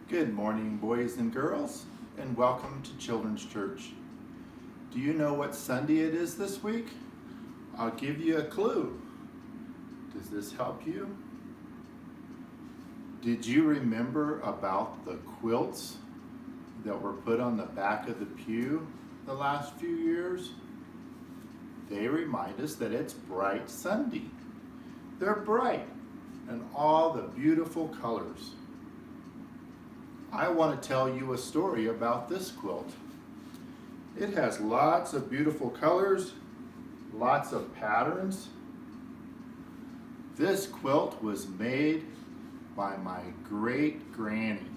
Good morning, boys and girls, and welcome to Children's Church. Do you know what Sunday it is this week? I'll give you a clue. Does this help you? Did you remember about the quilts that were put on the back of the pew the last few years? They remind us that it's Bright Sunday. They're bright and all the beautiful colors. I want to tell you a story about this quilt. It has lots of beautiful colors, lots of patterns. This quilt was made by my great granny.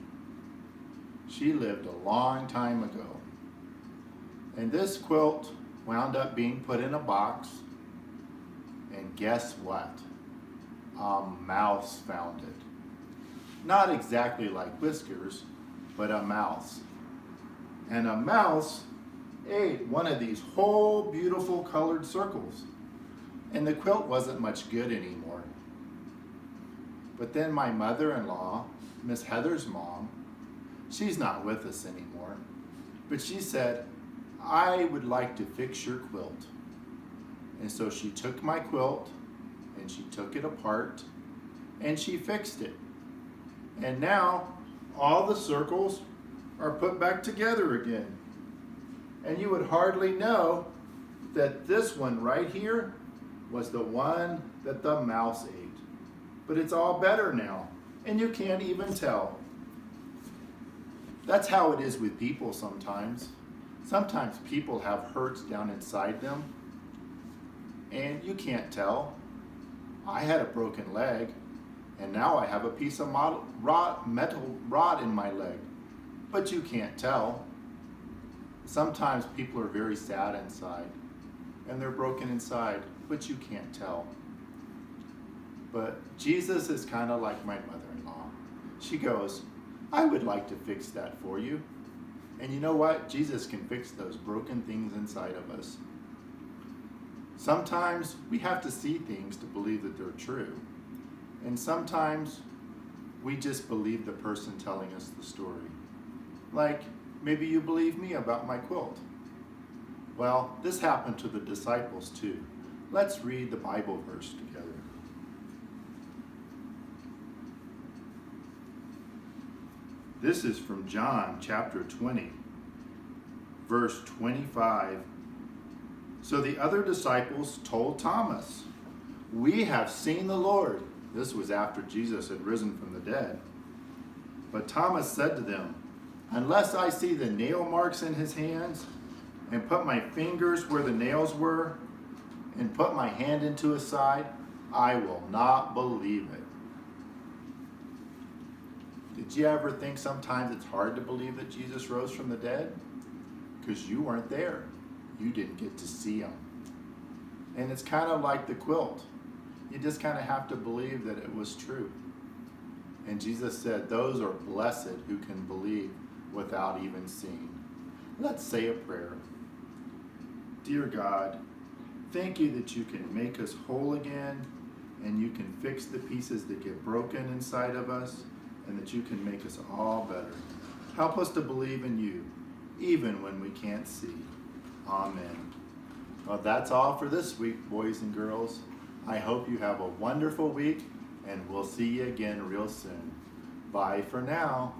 She lived a long time ago. And this quilt wound up being put in a box. And guess what? A mouse found it. Not exactly like Whiskers, but a mouse. And a mouse ate one of these whole beautiful colored circles. And the quilt wasn't much good anymore. But then my mother-in-law, Miss Heather's mom, she's not with us anymore, but she said, I would like to fix your quilt. And so she took my quilt and she took it apart and she fixed it. And now all the circles are put back together again. And you would hardly know that this one right here was the one that the mouse ate. But it's all better now, and you can't even tell. That's how it is with people sometimes. Sometimes people have hurts down inside them, and you can't tell. I had a broken leg, and now I have a piece of metal rod in my leg, but you can't tell. Sometimes people are very sad inside, and they're broken inside, but you can't tell. But Jesus is kind of like my mother-in-law. She goes, I would like to fix that for you. And you know what? Jesus can fix those broken things inside of us. Sometimes we have to see things to believe that they're true. And sometimes we just believe the person telling us the story. Like, maybe you believe me about my quilt. Well, this happened to the disciples too. Let's read the Bible verse together. This is from John chapter 20, verse 25. So the other disciples told Thomas, we have seen the Lord. This was after Jesus had risen from the dead. But Thomas said to them, unless I see the nail marks in his hands, and put my fingers where the nails were, and put my hand into his side, I will not believe it. Did you ever think sometimes it's hard to believe that Jesus rose from the dead? Because you weren't there. You didn't get to see him. And it's kind of like the quilt. You just kind of have to believe that it was true. And Jesus said, those are blessed who can believe without even seeing. Let's say a prayer. Dear God, thank you that you can make us whole again, and you can fix the pieces that get broken inside of us, and that you can make us all better. Help us to believe in you, even when we can't see. Amen. Well, that's all for this week, boys and girls. I hope you have a wonderful week, and we'll see you again real soon. Bye for now.